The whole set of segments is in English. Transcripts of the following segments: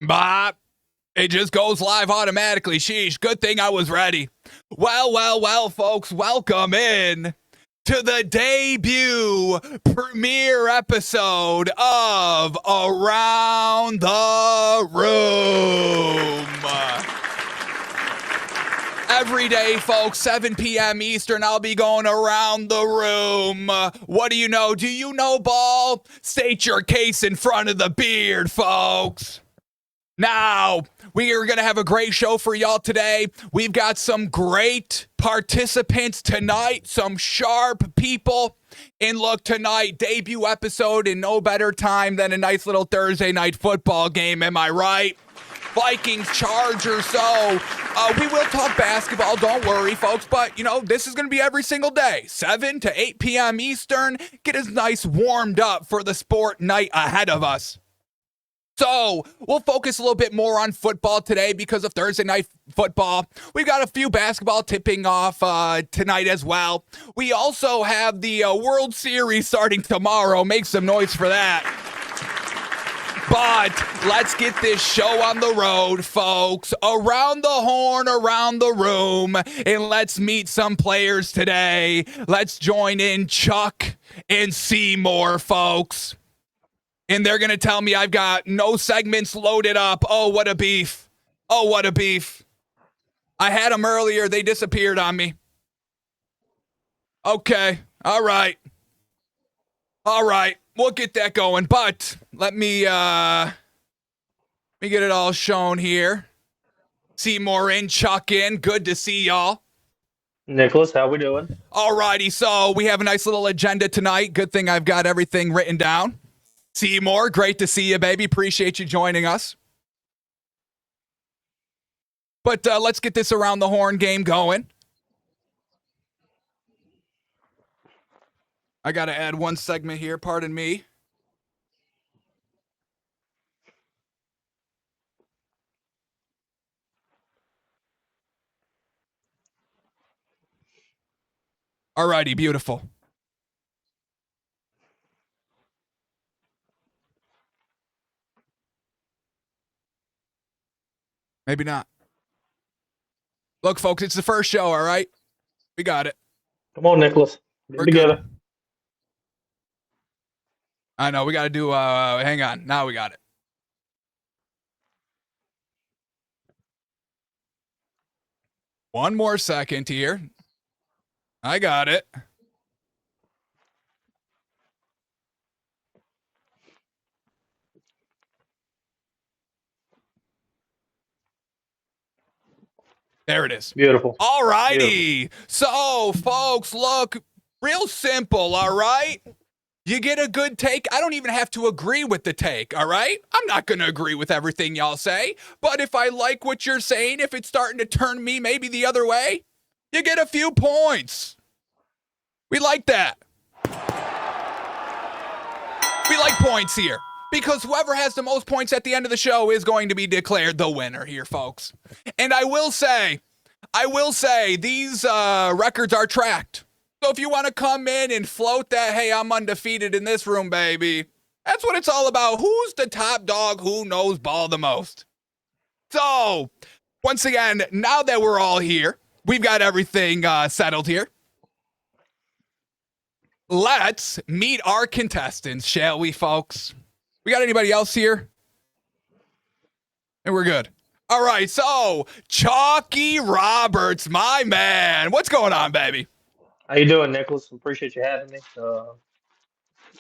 Bop. It just goes live automatically. Sheesh. Good thing I was ready. Well, folks. Welcome in to the debut premiere episode of Around the Room. Every day, folks, 7 p.m. Eastern, I'll be going around the room. What do you know? Do you know ball? State your case in front of the beard, folks. Now, we are going to have a great show for y'all today. We've got some great participants tonight, some sharp people. And look, tonight, debut episode in no better time than a nice little Thursday night football game, am I right? Vikings, Chargers, so we will talk basketball, don't worry, folks, but, this is going to be every single day, 7 to 8 p.m. Eastern. Get us nice warmed up for the sport night ahead of us. So we'll focus a little bit more on football today because of Thursday night football. We've got a few basketball tipping off tonight as well. We also have the World Series starting tomorrow. Make some noise for that. But let's get this show on the road, folks. Around the horn, around the room. And let's meet some players today. Let's join in Chuck and Seymour, folks. And they're going to tell me I've got no segments loaded up. Oh, what a beef. Oh, what a beef. I had them earlier. They disappeared on me. Okay. All right. We'll get that going. But let me get it all shown here. Seymour in, Chuck in. Good to see y'all. Nicholas, how we doing? All righty. So we have a nice little agenda tonight. Good thing I've got everything written down. Seymour, great to see you, baby. Appreciate you joining us. But let's get this around the horn game going. I got to add one segment here. Pardon me. All righty, beautiful. Maybe not. Look, folks, it's the first show, all right? We got it. Come on, Nicholas. We're together. Good. I know, we got to do, hang on. Now we got it. One more second here. I got it. There it is. Beautiful. All righty. So, folks, look, real simple, all right? You get a good take. I don't even have to agree with the take, all right? I'm not going to agree with everything y'all say. But if I like what you're saying, if it's starting to turn me maybe the other way, you get a few points. We like that. We like points here. Because whoever has the most points at the end of the show is going to be declared the winner here, folks. And I will say, these records are tracked. So if you want to come in and float that, hey, I'm undefeated in this room, baby, that's what it's all about. Who's the top dog? Who knows ball the most? So, once again, now that we're all here, we've got everything settled here. Let's meet our contestants, shall we, folks? We got anybody else here? And we're good. All right, so Chalky Roberts, my man. What's going on, baby? How you doing, Nicholas? Appreciate you having me.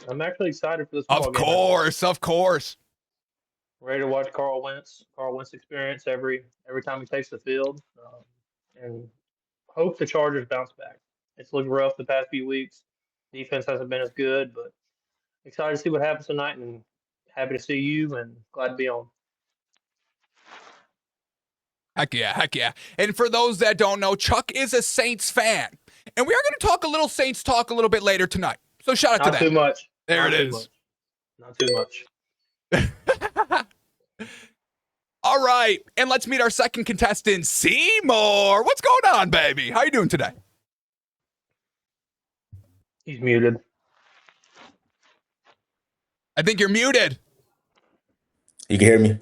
I'm actually excited for this football game. Of course. Ready to watch Carl Wentz experience every time he takes the field, and hope the Chargers bounce back. It's looked rough the past few weeks. Defense hasn't been as good, but excited to see what happens tonight, and happy to see you, and glad to be on. Heck yeah. And for those that don't know, Chuck is a Saints fan. And we are going to talk a little Saints talk a little bit later tonight. So shout out to that. Not too much. There it is. Not too much. All right. And let's meet our second contestant, Seymour. What's going on, baby? How you doing today? He's muted. I think you're muted. You can hear me?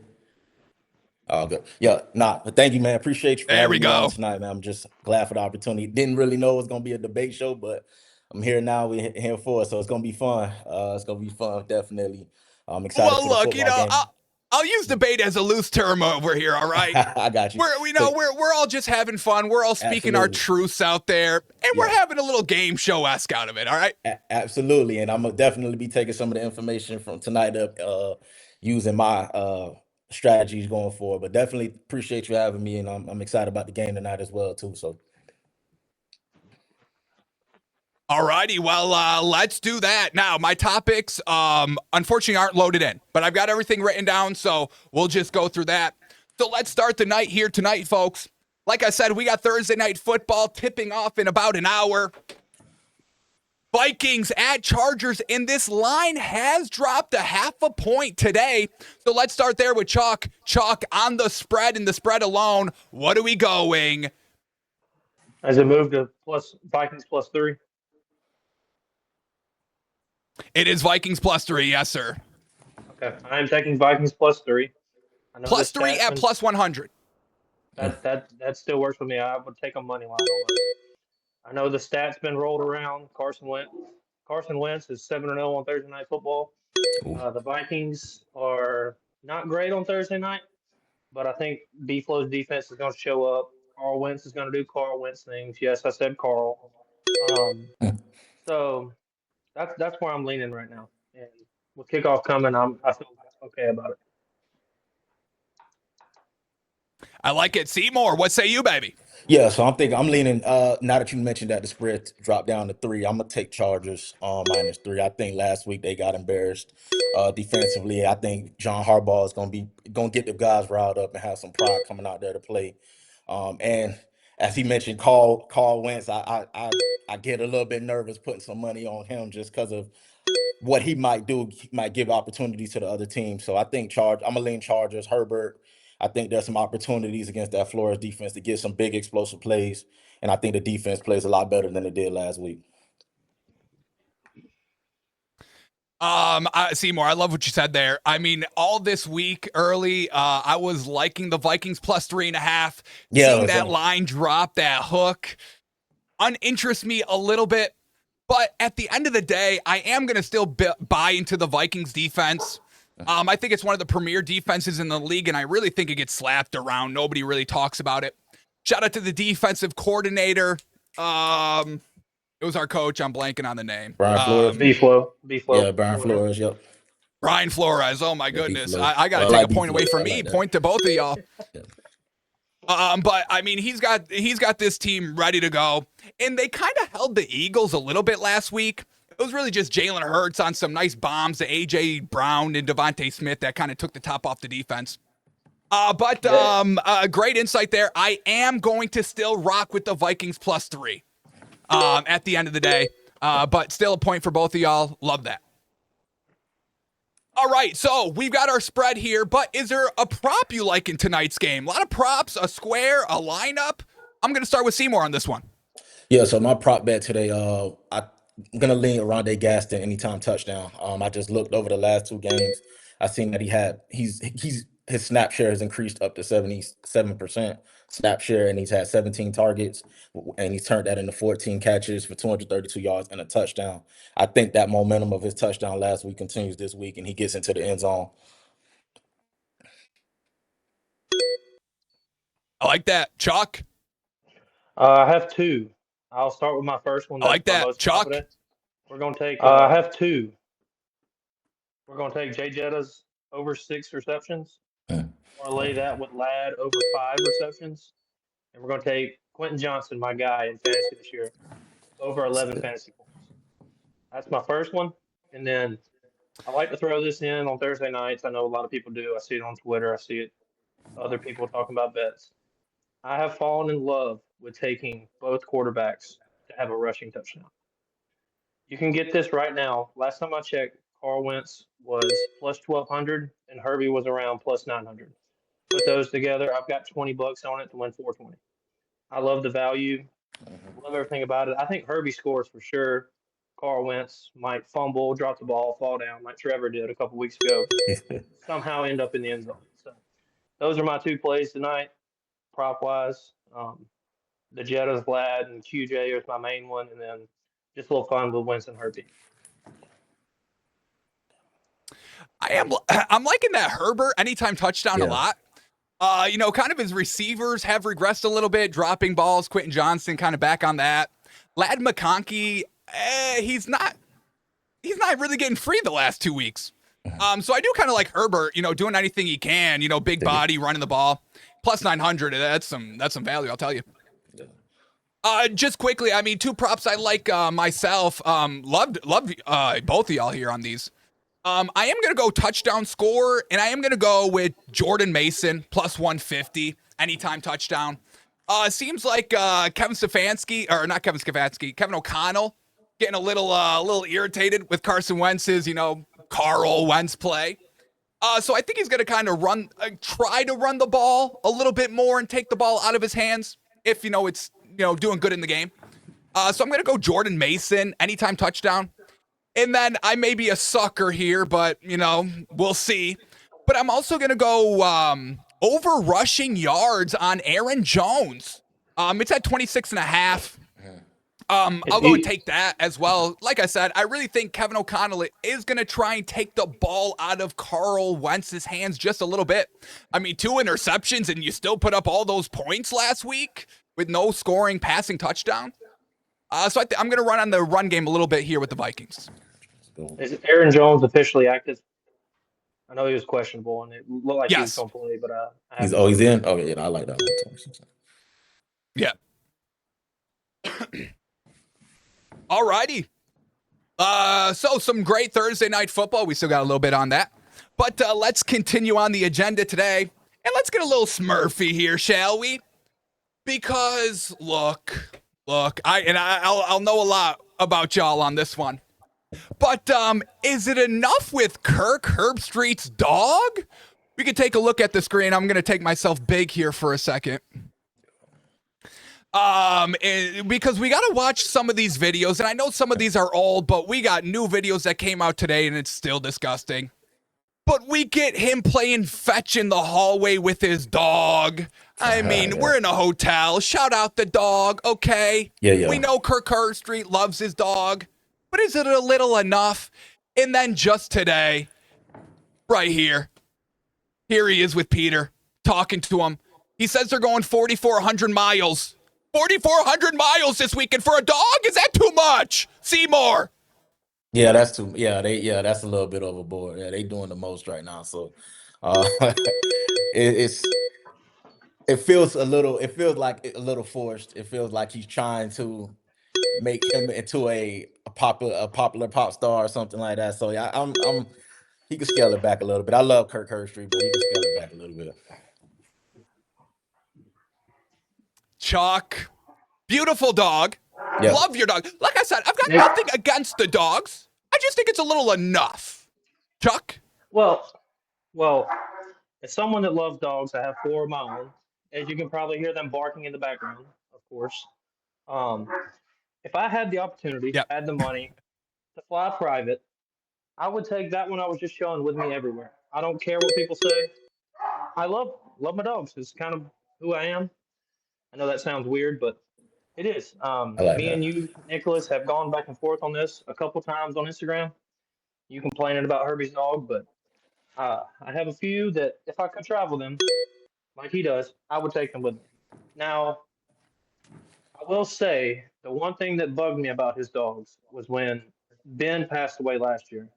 Oh, good. Yeah, but thank you, man. Appreciate you for There having we me on go. tonight, man. I'm just glad for the opportunity. Didn't really know it was gonna be a debate show, but I'm here now. We're here for it, so it's gonna be fun. It's gonna be fun, definitely. I'm excited Well, for the look, football game. I'll use debate as a loose term over here. All right. I got you. We're all just having fun. We're all speaking our Absolutely. truths out there, and we're Yeah, having a little game show-esque out of it. All right. absolutely. And I'm gonna definitely be taking some of the information from tonight up, using my strategies going forward. But definitely appreciate you having me, and I'm excited about the game tonight as well too. So. All righty. Well, let's do that. Now, my topics, unfortunately, aren't loaded in, but I've got everything written down, so we'll just go through that. So let's start the night here tonight, folks. Like I said, we got Thursday night football tipping off in about an hour. Vikings at Chargers, and this line has dropped a half a point today. So let's start there with Chuck. Chuck, on the spread and the spread alone, what are we going? As it moved to Vikings +3. It is Vikings +3, yes, sir. Okay, I'm taking Vikings +3. I know +3 at +100. That still works for me. I would take a money line on those. I know the stats been rolled around. Carson Wentz is 7-0 on Thursday Night Football. The Vikings are not great on Thursday night, but I think B-Flow's defense is going to show up. Carl Wentz is going to do Carl Wentz things. Yes, I said Carl. So that's where I'm leaning right now. And with kickoff coming, I feel okay about it. I like it. Seymour, what say you, baby? Yeah, so I'm leaning. Now that you mentioned that the spread dropped down to 3, I'm gonna take Chargers on -3. I think last week they got embarrassed defensively. I think John Harbaugh is gonna get the guys riled up and have some pride coming out there to play. And as he mentioned, Carl Wentz, I get a little bit nervous putting some money on him just because of what he might do. He might give opportunities to the other team. So I think I'm gonna lean Chargers. Herbert. I think there's some opportunities against that Flores defense to get some big explosive plays, and I think the defense plays a lot better than it did last week. Seymour, I love what you said there. I mean, all this week early, I was liking the Vikings +3.5. Yeah, seeing that line drop, that hook, uninterests me a little bit. But at the end of the day, I am going to still buy into the Vikings defense. I think it's one of the premier defenses in the league, and I really think it gets slapped around. Nobody really talks about it. Shout out to the defensive coordinator. It was our coach. I'm blanking on the name. Brian Flores. B-Flow. Yeah, Brian Flores. Yep. Brian Flores. Oh my goodness. I got to Well, take a point away from me. Point to both of y'all. Yeah. But I mean, he's got this team ready to go, and they kind of held the Eagles a little bit last week. It was really just Jalen Hurts on some nice bombs to A.J. Brown and Devontae Smith that kind of took the top off the defense. But great insight there. I am going to still rock with the Vikings +3 at the end of the day. But still a point for both of y'all. Love that. All right, so we've got our spread here, but is there a prop you like in tonight's game? A lot of props, a square, a lineup. I'm going to start with Seymour on this one. Yeah, so my prop bet today, I'm gonna lean Rondé Gaston anytime touchdown. I just looked over the last 2 games. I seen that his snap share has increased up to 77% snap share, and he's had 17 targets, and he's turned that into 14 catches for 232 yards and a touchdown. I think that momentum of his touchdown last week continues this week, and he gets into the end zone. I like that. Chuck? I have 2. I'll start with my first one. I like that. Chuck? Confident. We're going to take. I have 2. We're going to take Jay Jetta's over 6 receptions. Parlay that with Ladd over 5 receptions. And we're going to take Quentin Johnson, my guy in fantasy this year, over 11 fantasy points. That's my first one. And then I like to throw this in on Thursday nights. I know a lot of people do. I see it on Twitter. I see it other people talking about bets. I have fallen in love with taking both quarterbacks to have a rushing touchdown. You can get this right now. Last time I checked, Carl Wentz was +1,200 and Herbie was around +900. Put those together, I've got $20 on it to win 420. I love the value. Love everything about it. I think Herbie scores for sure. Carl Wentz might fumble, drop the ball, fall down like Trevor did a couple weeks ago. Somehow end up in the end zone. So those are my two plays tonight, prop wise. The Jetta's Vlad and QJ is my main one, and then just a little fun with Winston Herbie. I'm liking that Herbert anytime touchdown a lot. Kind of his receivers have regressed a little bit, dropping balls. Quentin Johnston kind of back on that. Ladd McConkey, he's not really getting free the last 2 weeks. So I do kind of like Herbert, doing anything he can, big body, running the ball. Plus 900, that's some value, I'll tell you. Just quickly, I mean, two props I like myself. Loved both of y'all here on these. I am going to go touchdown score, and I am going to go with Jordan Mason, plus 150, anytime touchdown. Seems like Kevin O'Connell getting a little irritated with Carson Wentz's, Carl Wentz play. So I think he's going to kind of try to run the ball a little bit more and take the ball out of his hands if, it's, doing good in the game. So I'm going to go Jordan Mason, anytime touchdown. And then I may be a sucker here, but, we'll see. But I'm also going to go over rushing yards on Aaron Jones. It's at 26.5. I'll go and take that as well. Like I said, I really think Kevin O'Connell is going to try and take the ball out of Carl Wentz's hands just a little bit. I mean, 2 interceptions, and you still put up all those points last week with no scoring passing touchdown. So I'm going to run on the run game a little bit here with the Vikings. Is Aaron Jones officially active? I know he was questionable, and it looked like he was going to play, but he's in? Oh, yeah, I like that one. Yeah. All righty. So some great Thursday night football. We still got a little bit on that. But let's continue on the agenda today. And let's get a little Smurfy here, shall we? Because, look, I'll know a lot about y'all on this one. But is it enough with Kirk Herbstreit's dog? We can take a look at the screen. I'm going to take myself big here for a second. Because we got to watch some of these videos, and I know some of these are old, but we got new videos that came out today, and it's still disgusting. But we get him playing fetch in the hallway with his dog. I mean, we're in a hotel. Shout out the dog, okay? Yeah. We know Kirk Herbstreit loves his dog, but is it a little enough? And then just today, right here he is with Peter, talking to him. He says they're going 4,400 miles. 4,400 miles this weekend for a dog? Is that too much? Seymour. Yeah, that's too. Yeah, that's a little bit overboard. Yeah, they doing the most right now. So, it feels like a little forced. It feels like he's trying to make him into a popular pop star or something like that. So yeah, he can scale it back a little bit. I love Kirk Herbstreit, but he can scale it back a little bit. Chuck, beautiful dog. Yep. Love your dog. Like I said, I've got nothing against the dogs. I just think it's a little enough. Chuck? Well, as someone that loves dogs, I have 4 of my own. As you can probably hear them barking in the background, of course. If I had the opportunity, had the money to fly private, I would take that one I was just showing with me everywhere. I don't care what people say. I love my dogs. It's kind of who I am. I know that sounds weird, but it is. And you, Nicholas, have gone back and forth on this a couple times on Instagram. You complaining about Herbie's dog, but I have a few that if I could travel them, like he does, I would take them with me. Now, I will say the one thing that bugged me about his dogs was when Ben passed away last year.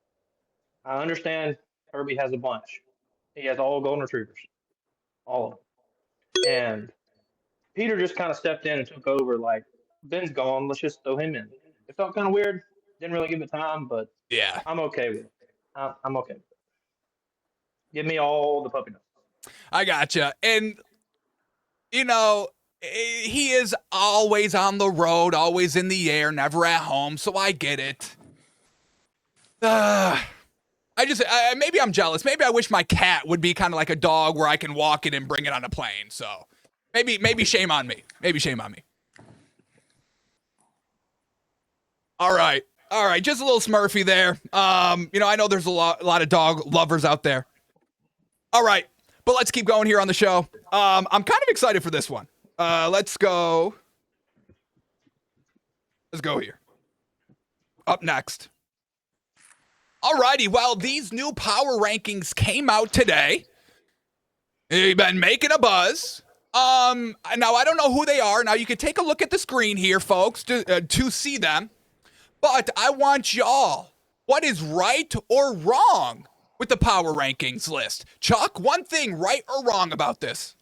I understand Herbie has a bunch. He has all golden retrievers, all of them. And Peter just kind of stepped in and took over, like, Ben's gone, let's just throw him in. It felt kind of weird. Didn't really give it time, but yeah, I'm okay with it. I'm okay with it. Give me all the puppy dogs. I gotcha. And, he is always on the road, always in the air, never at home, so I get it. Maybe I'm jealous. Maybe I wish my cat would be kind of like a dog where I can walk it and bring it on a plane, so maybe shame on me. Maybe shame on me. All right. Just a little Smurfy there. I know there's a lot of dog lovers out there. All right. But let's keep going here on the show. I'm kind of excited for this one. Let's go. Let's go here. Up next. Alrighty, well, these new power rankings came out today. They've been making a buzz. Now I don't know who they are. Now you can take a look at the screen here, folks, to see them. But I want y'all. What is right or wrong with the power rankings list? Chuck, one thing right or wrong about this?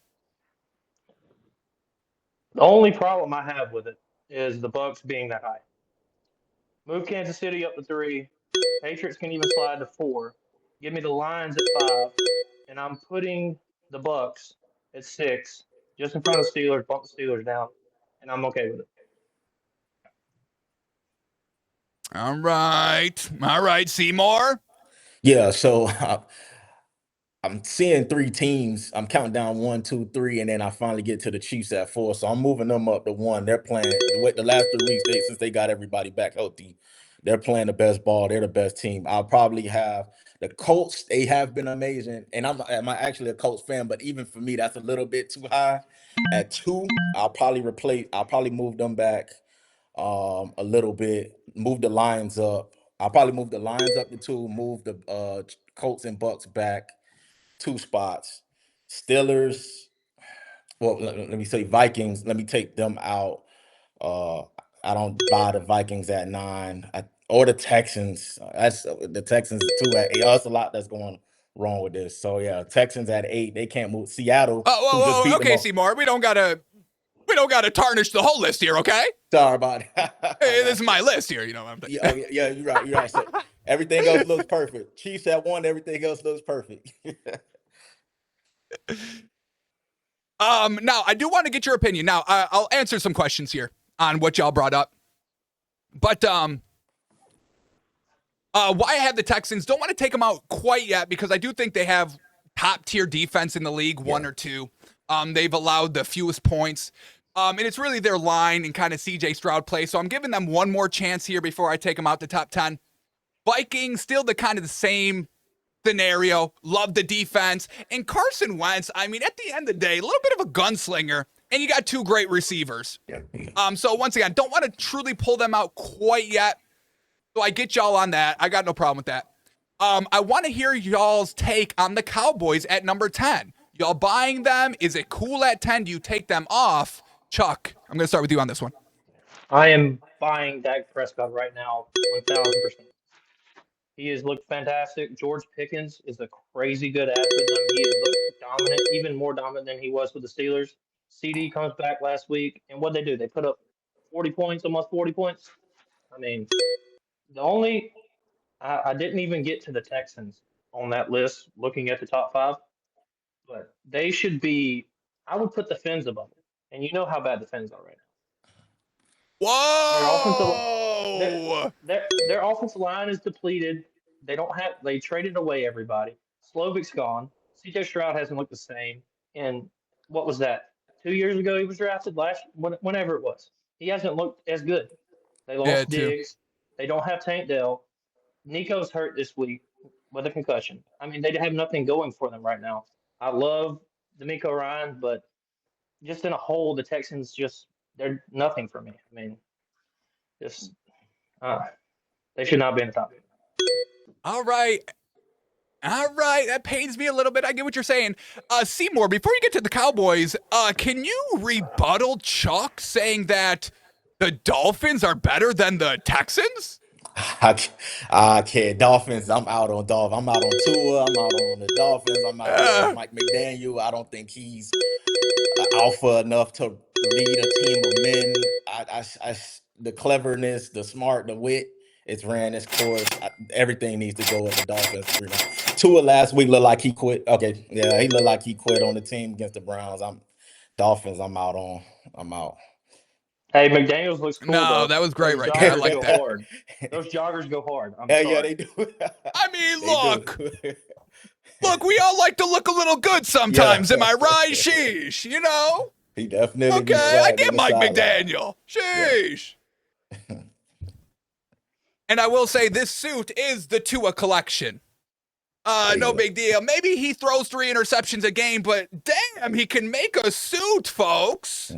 The only problem I have with it is the Bucks being that high. Move Kansas City up to 3. Patriots can even slide to 4. Give me the Lions at 5, and I'm putting the Bucks at 6, just in front of the Steelers. Bump the Steelers down, and I'm okay with it. All right, Seymour. Yeah, so I'm seeing 3 teams. I'm counting down 1, 2, 3, and then I finally get to the Chiefs at 4. So I'm moving them up to 1. They're playing with the last 3 weeks. Since they got everybody back healthy, they're playing the best ball. They're the best team. I'll probably have the Colts. They have been amazing, and I'm actually a Colts fan, but even for me, that's a little bit too high. At 2, I'll probably move them back a little bit. Move the Lions up. I'll probably move the Lions up to 2. Move the Colts and Bucks back 2 spots. Steelers, well, let me say Vikings. Let me take them out. Uh, I don't buy the Vikings at 9, or the Texans. That's the Texans too at 8. That's a lot that's going wrong with this. So yeah, Texans at 8. They can't move. Seattle, who just beat them Okay, up. Seymour. We don't gotta tarnish the whole list here, okay? Sorry about that. Hey, this is my list here. You know what I'm saying? Yeah, you're right. You're right. So everything else looks perfect. Chiefs at 1. Everything else looks perfect. Now I do want to get your opinion. Now I'll answer some questions here on what y'all brought up, but why I have the Texans, don't want to take them out quite yet because I do think they have top tier defense in the league, 1 or 2. They've allowed the fewest points, and it's really their line and kind of CJ Stroud play. So I'm giving them one more chance here before I take them out the top 10. Vikings still the kind of the same scenario. Love the defense. And Carson Wentz, I mean, at the end of the day, a little bit of a gunslinger, and you got 2 great receivers. So once again, don't want to truly pull them out quite yet. So I get y'all on that. I got no problem with that. I want to hear y'all's take on the Cowboys at number 10. Y'all buying them? Is it cool at 10? Do you take them off? Chuck, I'm going to start with you on this one. I am buying Dak Prescott right now, 1,000%. He has looked fantastic. George Pickens is a crazy good athlete. He has looked dominant, even more dominant than he was with the Steelers. CD comes back last week, and what they do? They put up 40 points, almost 40 points. I mean, I didn't even get to the Texans on that list looking at the top 5, but they should be, I would put the Fins above it. And you know how bad the Fins are right now. Whoa! Their offensive line is depleted. They traded away everybody. Slovic's gone. CJ Stroud hasn't looked the same. And what was that? 2 years ago he was drafted, whenever it was. He hasn't looked as good. They lost Diggs. They don't have Tank Dell. Nico's hurt this week with a concussion. I mean, they have nothing going for them right now. I love D'Amico Ryan, but just in a whole, the Texans they're nothing for me. I mean, they should not be in the top 8. All right. That pains me a little bit. I get what you're saying. Seymour, before you get to the Cowboys, can you rebuttal Chuck saying that the Dolphins are better than the Texans? I can't. Dolphins, I'm out on Dolphins. I'm out on Tua. I'm out on the Dolphins. I'm out on Mike McDaniel. I don't think he's alpha enough to lead a team of men. The cleverness, the smart, the wit, it's ran its course. Everything needs to go with the Dolphins. Tua last week looked like he quit. Okay, yeah, he looked like he quit on the team against the Browns. Dolphins, I'm out on. I'm out. Hey, McDaniels looks cool. No, though. that was great Those right there. I joggers like go that. hard. Those joggers go hard. Yeah, they do. I mean, look, we all like to look a little good sometimes. Yeah. Am I right? Sheesh, you know? He definitely. Okay, I get Mike McDaniel. Sheesh. Yeah. And I will say this suit is the Tua collection. No big deal. Maybe he throws 3 interceptions a game, but damn, he can make a suit, folks.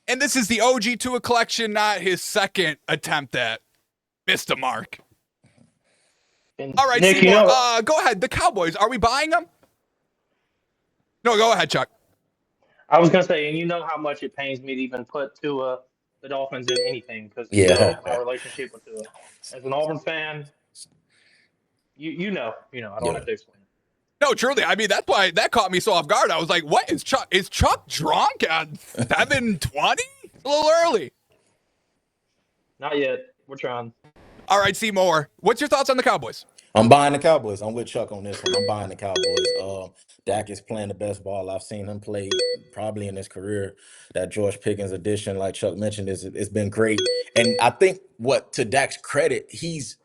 And this is the OG Tua collection, not his second attempt at missed a mark. And All right, Nick, Seymour, go ahead. The Cowboys, are we buying them? No, go ahead, Chuck. I was gonna say, and you know how much it pains me to even put Tua, the Dolphins, in anything because Yeah. my relationship with Tua. As an Auburn fan, you know, I don't have to explain. No, truly. I mean, that's why that caught me so off guard. I was like, what is Chuck? Is Chuck drunk at 7:20? A little early. Not yet. We're trying. All right, Seymour, what's your thoughts on the Cowboys? I'm buying the Cowboys. I'm with Chuck on this one. I'm buying the Cowboys. Dak is playing the best ball I've seen him play probably in his career. That George Pickens addition, like Chuck mentioned, it's been great. And I think what to Dak's credit, he's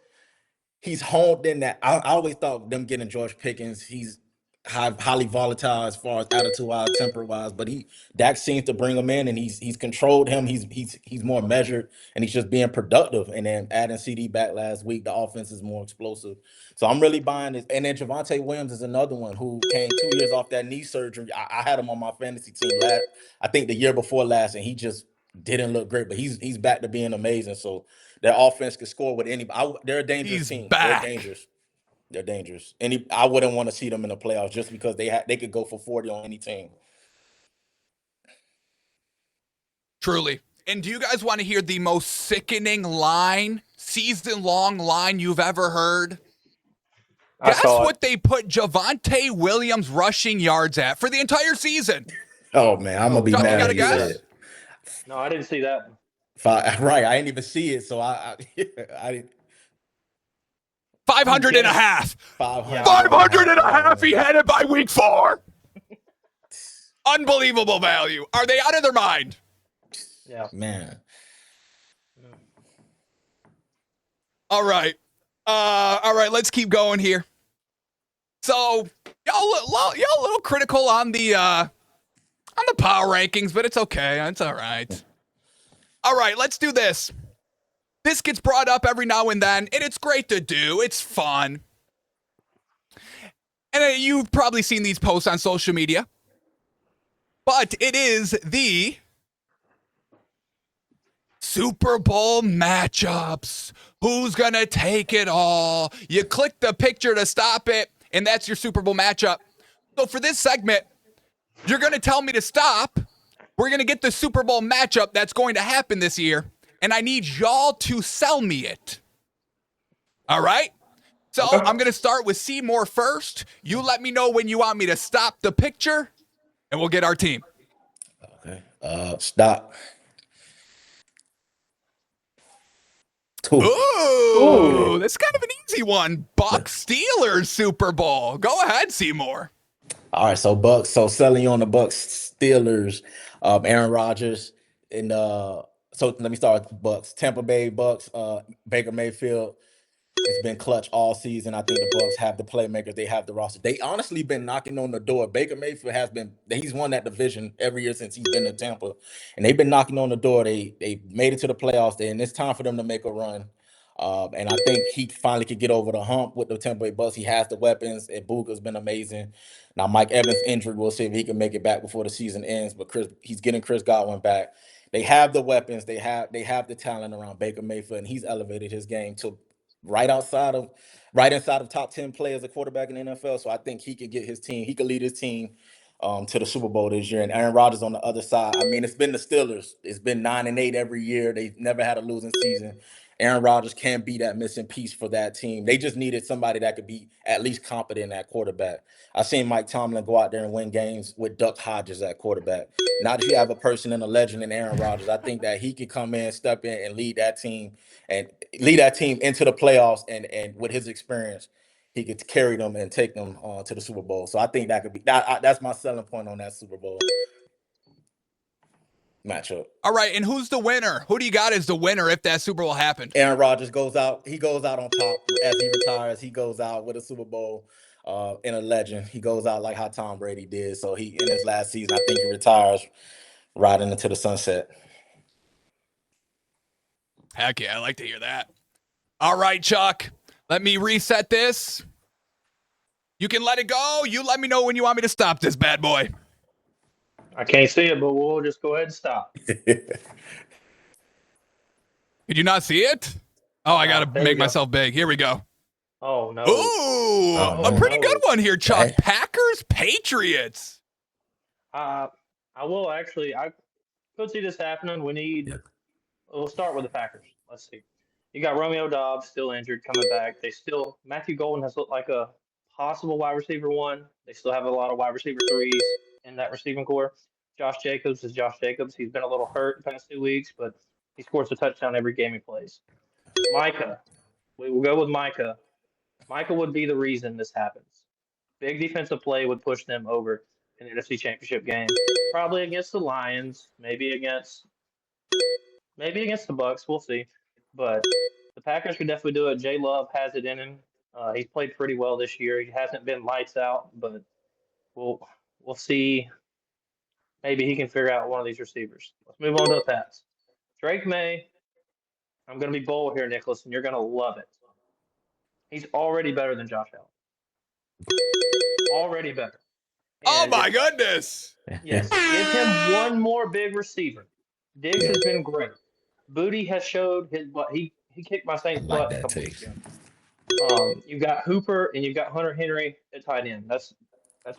honed in that. I always thought them getting George Pickens, he's highly volatile as far as attitude wise, temper wise, but Dak seems to bring him in and he's controlled him. He's more measured and he's just being productive. And then adding CD back last week, the offense is more explosive. So I'm really buying this. And then Javonte Williams is another one who came 2 years off that knee surgery. I had him on my fantasy team I think the year before last, and he just didn't look great, but he's back to being amazing. So their offense could score with anybody. They're a dangerous team. Back. They're dangerous. They're dangerous. I wouldn't want to see them in the playoffs just because they could go for 40 on any team. Truly. And do you guys want to hear the most sickening line, season-long line you've ever heard? Guess what they put Javonte Williams rushing yards at for the entire season? Oh man, I'm gonna be Chuck, mad. you got a If guess? said No, I didn't see that. right, I didn't even see it, so I didn't. 500 and a half. 500. 500 and a half. He had it by week 4. Unbelievable value. Are they out of their mind? Yeah. Man. All right. Let's keep going here. So y'all a little critical on the power rankings, but it's okay. It's all right. All right, let's do this. This gets brought up every now and then, and it's great to do. It's fun. And you've probably seen these posts on social media. But it is the Super Bowl matchups. Who's going to take it all? You click the picture to stop it, and that's your Super Bowl matchup. So for this segment, you're going to tell me to stop. We're going to get the Super Bowl matchup that's going to happen this year, and I need y'all to sell me it. All right? So I'm going to start with Seymour first. You let me know when you want me to stop the picture, and we'll get our team. Okay. Stop. Ooh, that's kind of an easy one. Bucs Steelers Super Bowl. Go ahead, Seymour. All right, so Bucks. So selling you on the Bucks Steelers, Aaron Rodgers, and so let me start with the Bucks. Tampa Bay Bucks, Baker Mayfield. It's been clutch all season. I think the Bucks have the playmakers. They have the roster. They honestly been knocking on the door. Baker Mayfield he's won that division every year since he's been in Tampa, and they've been knocking on the door. They made it to the playoffs, and it's time for them to make a run. And I think he finally could get over the hump with the Tampa Bay Bucks. He has the weapons, and Booker's been amazing. Now Mike Evans injured. We'll see if he can make it back before the season ends. But he's getting Chris Godwin back. They have the weapons. They have the talent around Baker Mayfield, and he's elevated his game to right inside of top 10 players a quarterback in the NFL. So I think he could lead his team to the Super Bowl this year. And Aaron Rodgers on the other side. I mean, it's been the Steelers. It's been 9-8 every year. They've never had a losing season. Aaron Rodgers can be that missing piece for that team. They just needed somebody that could be at least competent at quarterback. I've seen Mike Tomlin go out there and win games with Duck Hodges at quarterback. Now that you have a person and a legend in Aaron Rodgers, I think that he could come in, step in, and lead that team into the playoffs. And with his experience, he could carry them and take them to the Super Bowl. So I think that could be that's my selling point on that Super Bowl matchup. All right, and who's the winner? Who do you got as the winner if that Super Bowl happened? Aaron Rodgers goes out. He goes out on top as he retires. He goes out with a Super Bowl and a legend. He goes out like how Tom Brady did. So in his last season, I think he retires riding into the sunset. Heck yeah, I like to hear that. All right, Chuck, let me reset this. You can let it go. You let me know when you want me to stop this bad boy. I can't see it, but we'll just go ahead and stop. Did you not see it? Oh, I got to There we make go. myself big. Here we go. Oh, no. Ooh, a no. pretty good one here, Chuck. Right. Packers, Patriots. I will actually. I could see this happening. We'll start with the Packers. Let's see. You got Romeo Dobbs still injured, coming back. Matthew Golden has looked like a possible wide receiver one. They still have a lot of wide receiver threes in that receiving core. Josh Jacobs is Josh Jacobs. He's been a little hurt the past 2 weeks, but he scores a touchdown every game he plays. Micah. We will go with Micah. Micah would be the reason this happens. Big defensive play would push them over in the NFC Championship game. Probably against the Lions, maybe against the Bucks. We'll see. But the Packers could definitely do it. Jay Love has it in him. He's played pretty well this year. He hasn't been lights out, but we'll see. Maybe he can figure out one of these receivers. Let's move on to the Pats. Drake May. I'm going to be bold here, Nicholas, and you're going to love it. He's already better than Josh Allen. Already better. Oh, And my goodness. Yes. Give him one more big receiver. Diggs has been great. Booty has showed his butt. He kicked my Saints' I like butt a that couple take. weeks ago. You've got Hooper and you've got Hunter Henry at tight end. That's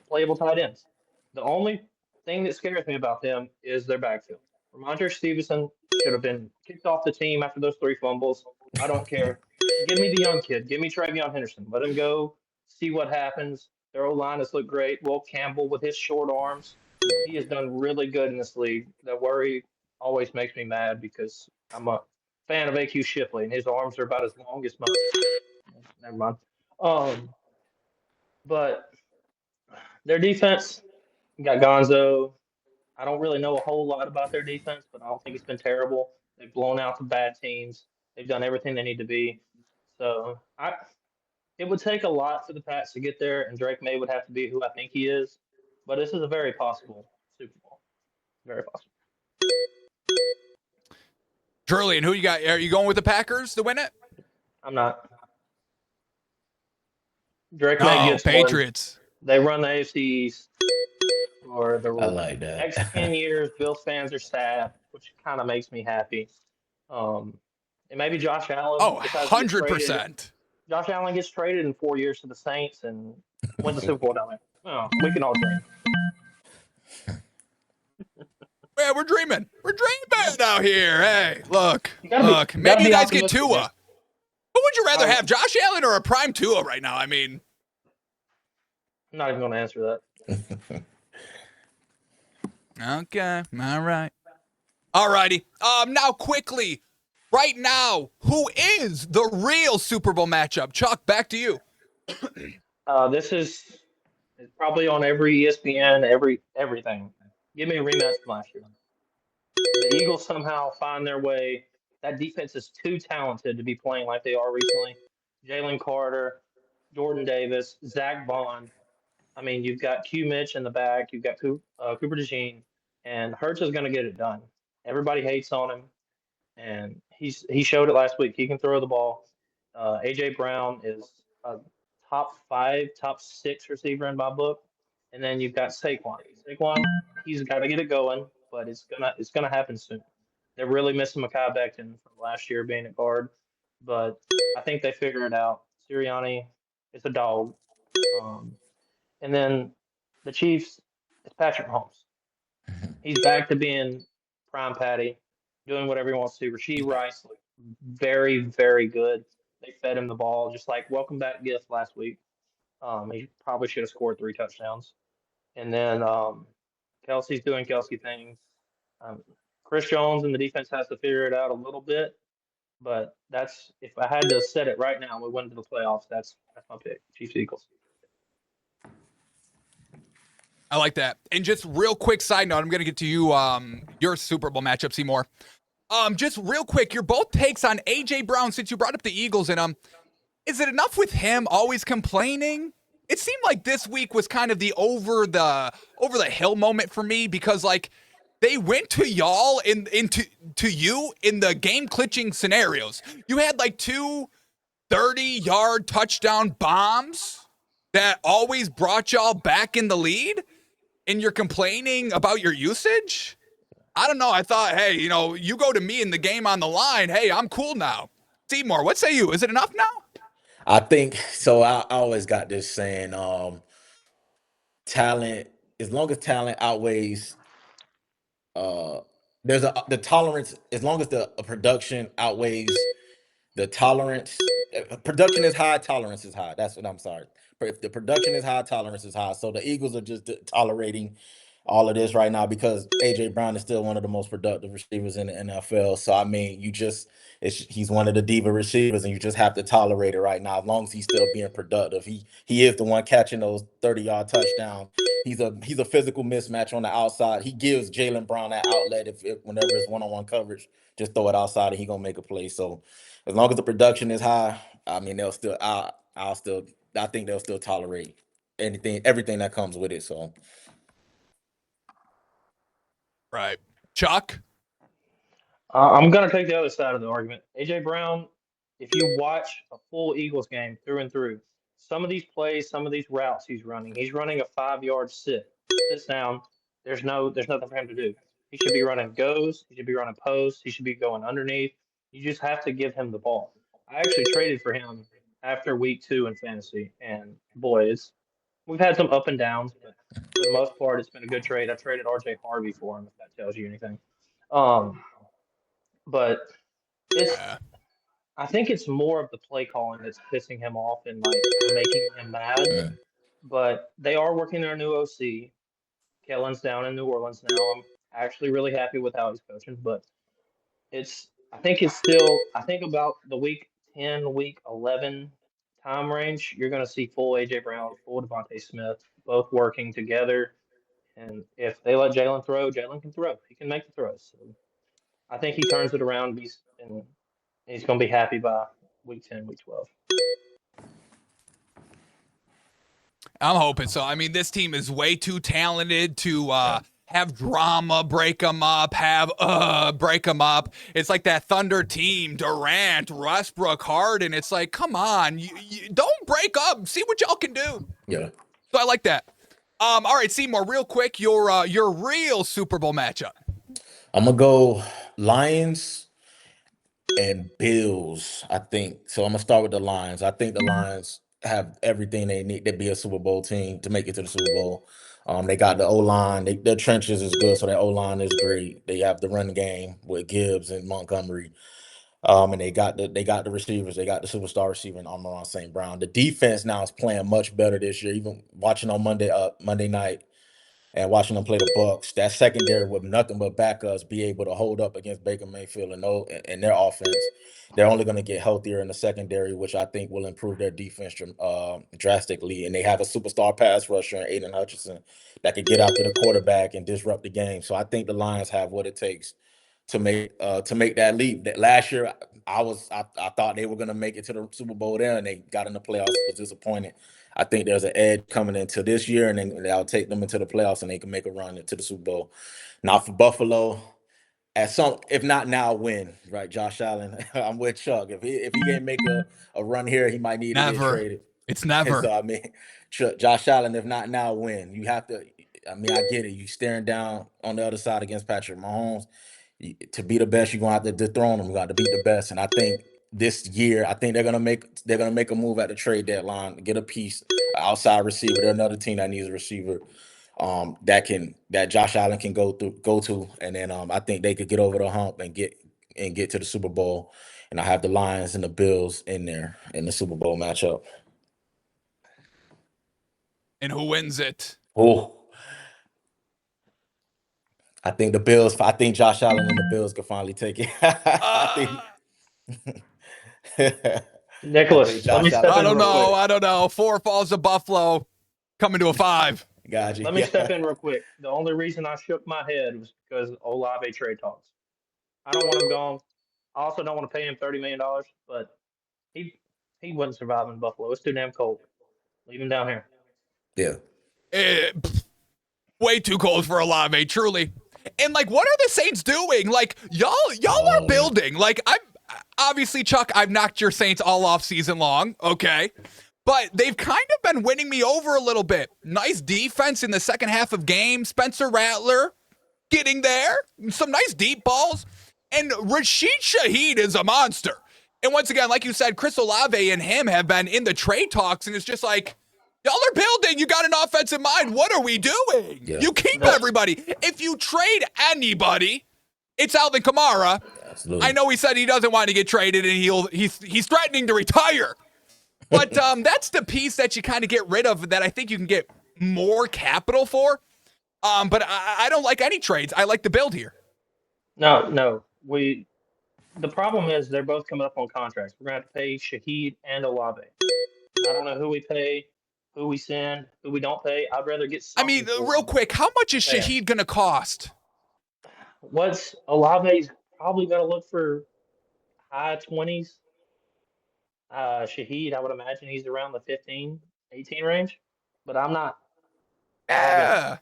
playable tight ends. The only thing that scares me about them is their backfield. Ramondre Stevenson should have been kicked off the team after those 3 fumbles. I don't care. Give me the young kid. Give me Travion Henderson. Let him go. See what happens. Their O-line has looked great. Will Campbell with his short arms. He has done really good in this league. The worry always makes me mad because I'm a fan of AQ Shipley, and his arms are about as long as mine. Never mind. But their defense, you got Gonzo. I don't really know a whole lot about their defense, but I don't think it's been terrible. They've blown out some bad teams. They've done everything they need to be. So it would take a lot for the Pats to get there, and Drake May would have to be who I think he is. But this is a very possible Super Bowl. Very possible. Julian, who you got? Are you going with the Packers to win it? I'm not. Drake May No, gets one. Patriots. They run the AFC East for the I like that. next 10 years. Bills fans are sad, which kind of makes me happy. And maybe Josh Allen. Oh, decides to get traded. 100%. Josh Allen gets traded in 4 years to the Saints and wins the Super Bowl down there. Oh, we can all dream. Yeah, we're dreaming. We're dreaming out here. Hey, look. gotta be Maybe you guys get optimistic, Tua. man. Who would you rather have, Josh Allen or a prime Tua right now? I mean, I'm not even going to answer that. okay. All right. All righty. Now quickly, right now, who is the real Super Bowl matchup? Chuck, back to you. This is probably on every ESPN, everything. Give me a rematch from last year. The Eagles somehow find their way. That defense is too talented to be playing like they are recently. Jalen Carter, Jordan Davis, Zach Bond. I mean, you've got Q Mitch in the back. You've got Cooper DeJean, and Hurts is going to get it done. Everybody hates on him, and he showed it last week. He can throw the ball. A.J. Brown is a top 5, top 6 receiver in my book. And then you've got Saquon. Saquon, he's got to get it going, but it's gonna happen soon. They're really missing Mekhi Becton from last year being at guard, but I think they figure it out. Sirianni is a dog. And then the Chiefs, it's Patrick Mahomes. He's back to being prime Patty, doing whatever he wants to. Rasheed Rice looked very, very good. They fed him the ball, just like welcome back gift last week. He probably should have scored 3 touchdowns. And then Kelsey's doing Kelsey things. Chris Jones and the defense has to figure it out a little bit. But that's, if I had to set it right now, and we went into the playoffs, that's my pick. Chiefs Eagles. I like that. And just real quick side note, I'm going to get to you, your Super Bowl matchup, Seymour. Just real quick, your both takes on A.J. Brown, since you brought up the Eagles, and is it enough with him always complaining? It seemed like this week was kind of the over the hill moment for me, because like they went to y'all to you in the game clinching scenarios. You had like 2 30-yard touchdown bombs that always brought y'all back in the lead, and you're complaining about your usage? I don't know. I thought, hey, you go to me in the game on the line. Hey, I'm cool now. Seymour, what say you? Is it enough now? I think so. I always got this saying, talent, as long as talent outweighs, uh, the tolerance, as long as the production outweighs the tolerance. Production is high, tolerance is high. That's what I'm sorry. If the production is high, tolerance is high. So the Eagles are just tolerating all of this right now because AJ Brown is still one of the most productive receivers in the NFL. So I mean, he's one of the diva receivers, and you just have to tolerate it right now. As long as he's still being productive, he is the one catching those 30-yard touchdowns. He's a physical mismatch on the outside. He gives Jalen Brown that outlet if whenever it's one-on-one coverage, just throw it outside and he gonna make a play. So as long as the production is high, I mean I think they'll still tolerate everything that comes with it. So Right. Chuck? I'm going to take the other side of the argument. AJ Brown, if you watch a full Eagles game through and through, some of these plays, some of these routes he's running a 5-yard sit. Sits down. There's nothing for him to do. He should be running goes. He should be running posts. He should be going underneath. You just have to give him the ball. I actually traded for him after week 2 in fantasy, and boy, we've had some up and downs, but for the most part, it's been a good trade. I traded RJ Harvey for him, if that tells you anything. Um, but it's Yeah. I think it's more of the play calling that's pissing him off and like making him mad. yeah. But they are working their new OC. Kellen's down in New Orleans now. I'm actually really happy with how he's coaching, but I think about the week 10, week 11 time range, you're gonna see full AJ Brown, full Devontae Smith, both working together. And if they let Jalen throw, Jalen can throw. He can make the throws. So I think he turns it around. He's going to be happy by week 10, week 12. I'm hoping so. I mean, this team is way too talented to have drama, break them up, break them up. It's like that Thunder team, Durant, Westbrook, Harden. It's like, come on, you don't break up. See what y'all can do. Yeah. So I like that. All right, Seymour, real quick, your real Super Bowl matchup. I'm gonna go Lions and Bills. I think so. I'm gonna start with the Lions. I think the Lions have everything they need to be a Super Bowl team to make it to the Super Bowl. They got the O line. Their trenches is good, so their O line is great. They have the run game with Gibbs and Montgomery. And they got the receivers. They got the superstar receiver in Amon St. Brown. The defense now is playing much better this year. Even watching on Monday night and watching them play the Bucks, that secondary with nothing but backups be able to hold up against Baker Mayfield and their offense. They're only going to get healthier in the secondary, which I think will improve their defense drastically. And they have a superstar pass rusher in Aiden Hutchinson that could get after the quarterback and disrupt the game. So I think the Lions have what it takes to make that leap. That last year, I thought they were going to make it to the Super Bowl there, and they got in the playoffs. I was disappointed. I think there's an edge coming into this year, and then that'll take them into the playoffs, and they can make a run into the Super Bowl. Now for Buffalo, if not now, when, right? Josh Allen, I'm with Chuck. If he can't make a run here, he might need to get Never. traded. It's never. So I mean, Josh Allen, if not now, when? You have to. I mean, I get it. You staring down on the other side against Patrick Mahomes. To be the best, you're gonna have to dethrone him. You got to beat the best, and I think this year, I think they're gonna make a move at the trade deadline, get a piece, outside receiver. They're another team that needs a receiver, that Josh Allen can go to, and then I think they could get over the hump and get to the Super Bowl. And I have the Lions and the Bills in there in the Super Bowl matchup. And who wins it? Oh, I think the Bills. I think Josh Allen and the Bills can finally take it. I think. I think Nicholas, let me Josh step Allen. I in don't real quick. know. I don't know. 4 falls to Buffalo, coming to a 5. Got you. Let me step in real quick. The only reason I shook my head was because Olave trade talks. I don't want him gone. I also don't want to pay him $30 million, but he wouldn't survive in Buffalo. It's too damn cold. Leave him down here. Yeah. Way too cold for Olave, truly. And like, what are the Saints doing? Like, y'all are building. Like, I'm obviously, Chuck, I've knocked your Saints all off season long. Okay. but they've kind of been winning me over a little bit. Nice defense in the second half of games. Spencer Rattler getting there. Some nice deep balls. And Rashid Shaheed is a monster. And once again, like you said, Chris Olave and him have been in the trade talks, and it's just like, y'all are building. You got an offensive mind. What are we doing? Yeah. You keep everybody. If you trade anybody, it's Alvin Kamara. Absolutely. I know he said he doesn't want to get traded, and he's threatening to retire. But that's the piece that you kind of get rid of that I think you can get more capital for. But I don't like any trades. I like the build here. No. The problem is they're both coming up on contracts. We're gonna have to pay Shaheed and Olave. I don't know who we pay, who we send, who we don't pay. I'd rather get I something. mean, for real them. quick, how much is Yeah. Shaheed gonna cost? What's Olave's probably gonna look for high 20s. Shaheed, I would imagine he's around the 15, 18 range, but I'm not. Yeah.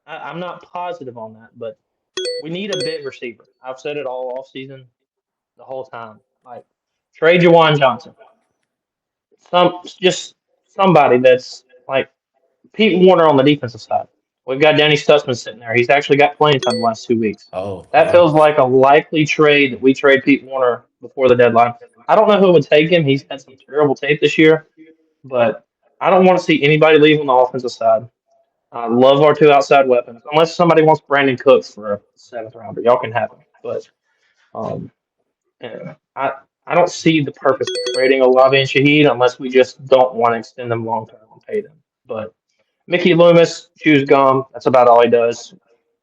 I'm not positive on that, but we need a big receiver. I've said it all off season, the whole time. Like trade Jawan Johnson, just somebody that's like Pete Warner on the defensive side. We've got Danny Stutzman sitting there. He's actually got playing time the last 2 weeks. Oh, That okay. feels like a likely trade that we trade Pete Warner before the deadline. I don't know who would take him. He's had some terrible tape this year, but I don't want to see anybody leave on the offensive side. I love our two outside weapons. Unless somebody wants Brandon Cooks for a seventh rounder, y'all can have him. But um, yeah, I don't see the purpose of trading Olave and Shaheed unless we just don't want to extend them long term and pay them. But Mickey Loomis chews gum. That's about all he does.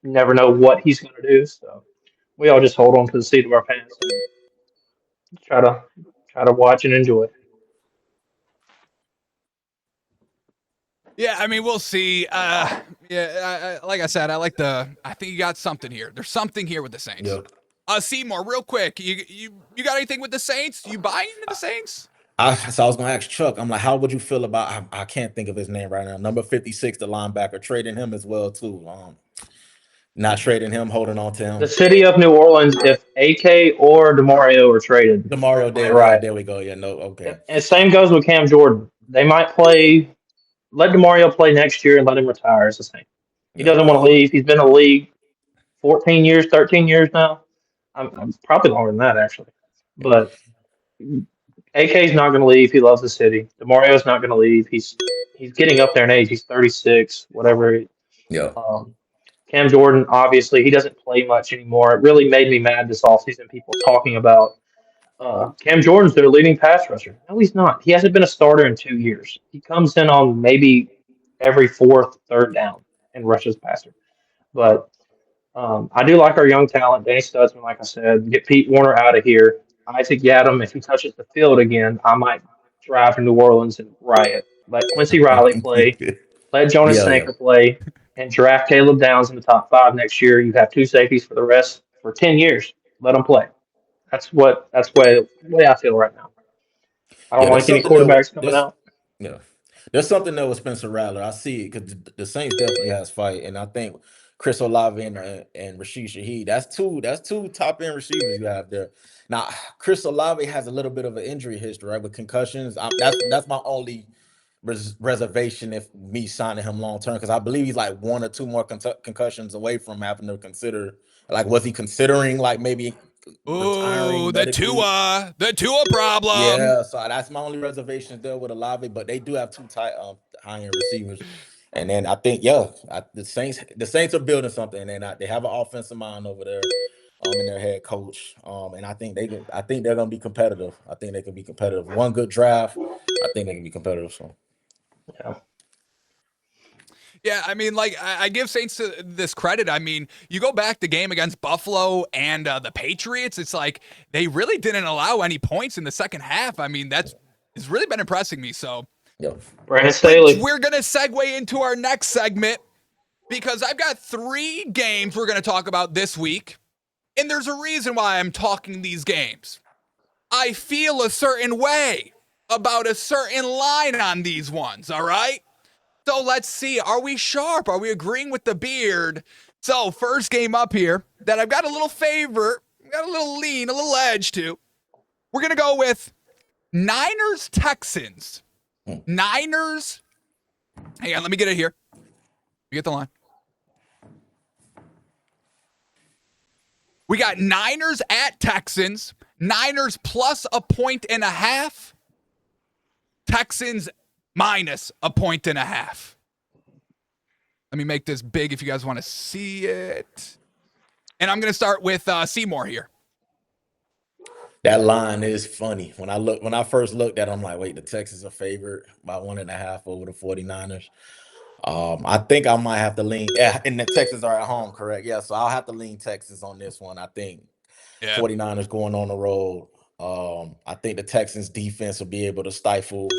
You never know what he's going to do. So we all just hold on to the seat of our pants and try to watch and enjoy. Yeah, I mean, we'll see. Like I said, I think you got something here. There's something here with the Saints. Yep. Seymour, real quick, you got anything with the Saints? You buying into the Saints? So I was gonna ask Chuck. I'm like, how would you feel about? I can't think of his name right now. Number 56, the linebacker, trading him as well too. Not trading him, holding on to The him. city of New Orleans, if AK or DeMario are traded, Demario play Davis. Yeah, right. there we go. Yeah, no, okay. And same goes with Cam Jordan. They might play. Let DeMario play next year and let him retire. It's the same. He Yeah, doesn't want to leave. He's been in the league 14 years, 13 years now. I'm probably longer than that actually. But AK's not going to leave. He loves the city. DeMario's not going to leave. He's getting up there in age. He's 36, whatever. yeah. Um, Cam Jordan, obviously, he doesn't play much anymore. It really made me mad this offseason. People talking about Cam Jordan's their leading pass rusher. No, he's not. He hasn't been a starter in 2 years. He comes in on maybe every fourth, third down and rushes passer. But I do like our young talent, Danny Stutzman, like I said. Get Pete Warner out of here. Isaac Yadam, if he touches the field again, I might drive to New Orleans and riot. Let Quincy Riley play. Let Jonas Yeah, yeah. Sanker play. And draft Caleb Downs in the top 5 next year. You have 2 safeties for the rest for 10 years. Let them play. That's the way I feel right now. I don't Yeah, there's like any something there. quarterbacks coming out. Yeah, there's something there with Spencer Rattler. I see it because the Saints definitely has fight, and I think Chris Olave and Rashid Shaheed. That's two top end receivers you have there. Now, Chris Olave has a little bit of an injury history, right, with concussions. That's my only reservation if me signing him long term because I believe he's like 1 or 2 more concussions away from having to consider. Like, was he considering like maybe Ooh, retiring medically? The Tua problem. Yeah, so that's my only reservations there with Olave, but they do have 2 high end receivers, and then I think the Saints are building something, and they have an offensive mind over there, in their head coach, and I think they're gonna be competitive. I think they can be competitive. One good draft, I think they can be competitive. So Yeah. Yeah, I mean, like, I give Saints this credit. I mean, you go back the game against Buffalo and the Patriots, it's like they really didn't allow any points in the second half. I mean, it's really been impressing me. So, yeah, Brandon Staley. we're going to segue into our next segment because I've got 3 games we're going to talk about this week. And there's a reason why I'm talking these games. I feel a certain way about a certain line on these ones, all right? So let's see. Are we sharp? Are we agreeing with the beard? So first game up here that I've got a little favor, got a little lean, a little edge to. We're going to go with Niners Texans. Niners. Hang on, let me get it here. We get the line. We got Niners at Texans. Niners plus 1.5. Texans minus 1.5. Let me make this big if you guys want to see it. And I'm going to start with Seymour here. That line is funny. When I first looked at it, I'm like, wait, the Texans are favored by 1.5 over the 49ers. I think I might have to lean. Yeah, and the Texans are at home, correct? Yeah, so I'll have to lean Texas on this one. I think 49ers going on the road. I think the Texans defense will be able to stifle.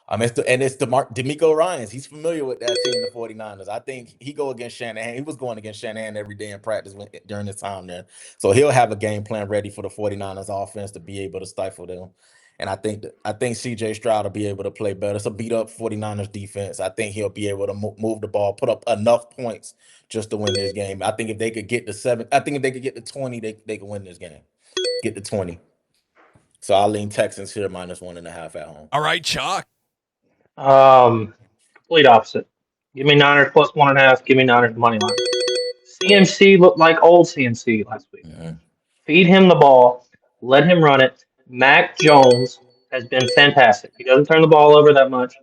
It's D'Amico Ryans. He's familiar with that team, the 49ers. I think he go against Shanahan. He was going against Shanahan every day in practice during his time there. So he'll have a game plan ready for the 49ers offense to be able to stifle them. And I think CJ Stroud will be able to play better. It's a beat up 49ers defense. I think he'll be able to move the ball, put up enough points just to win this game. I think if they could get to 7, I think if they could get to 20, they could win this game. Get to 20. So I'll lean Texans here minus 1.5 at home. All right, Chuck. Complete opposite. Give me Niners plus 1.5. Give me Niners money line. CMC looked like old CMC last week. Feed him the ball. Let him run it. Mac Jones has been fantastic. He doesn't turn the ball over that much.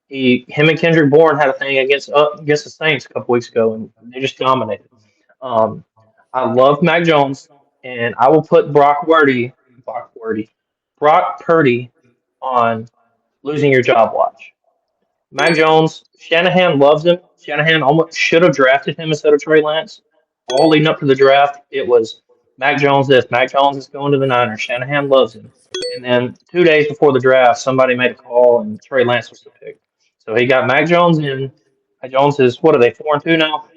Him and Kendrick Bourne had a thing against the Saints a couple weeks ago, and they just dominated. I love Mac Jones, and I will put Brock Purdy on losing your job watch. Mac Jones, Shanahan loves him. Shanahan almost should have drafted him instead of Trey Lance. All leading up to the draft, it was Mac Jones this. Mac Jones is going to the Niners. Shanahan loves him. And then 2 days before the draft, somebody made a call and Trey Lance was the pick. So he got Mac Jones in. Mac Jones is, what are they, 4-2 now?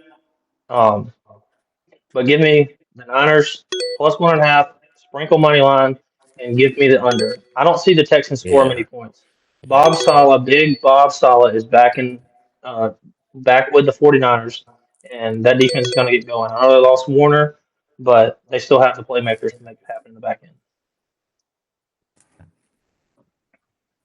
But give me the Niners plus 1.5, sprinkle money line, and give me the under. I don't see the Texans score many points. Big Bob Sala is back back with the 49ers, and that defense is going to get going. I know they lost Warner, but they still have the playmakers to make it happen in the back end.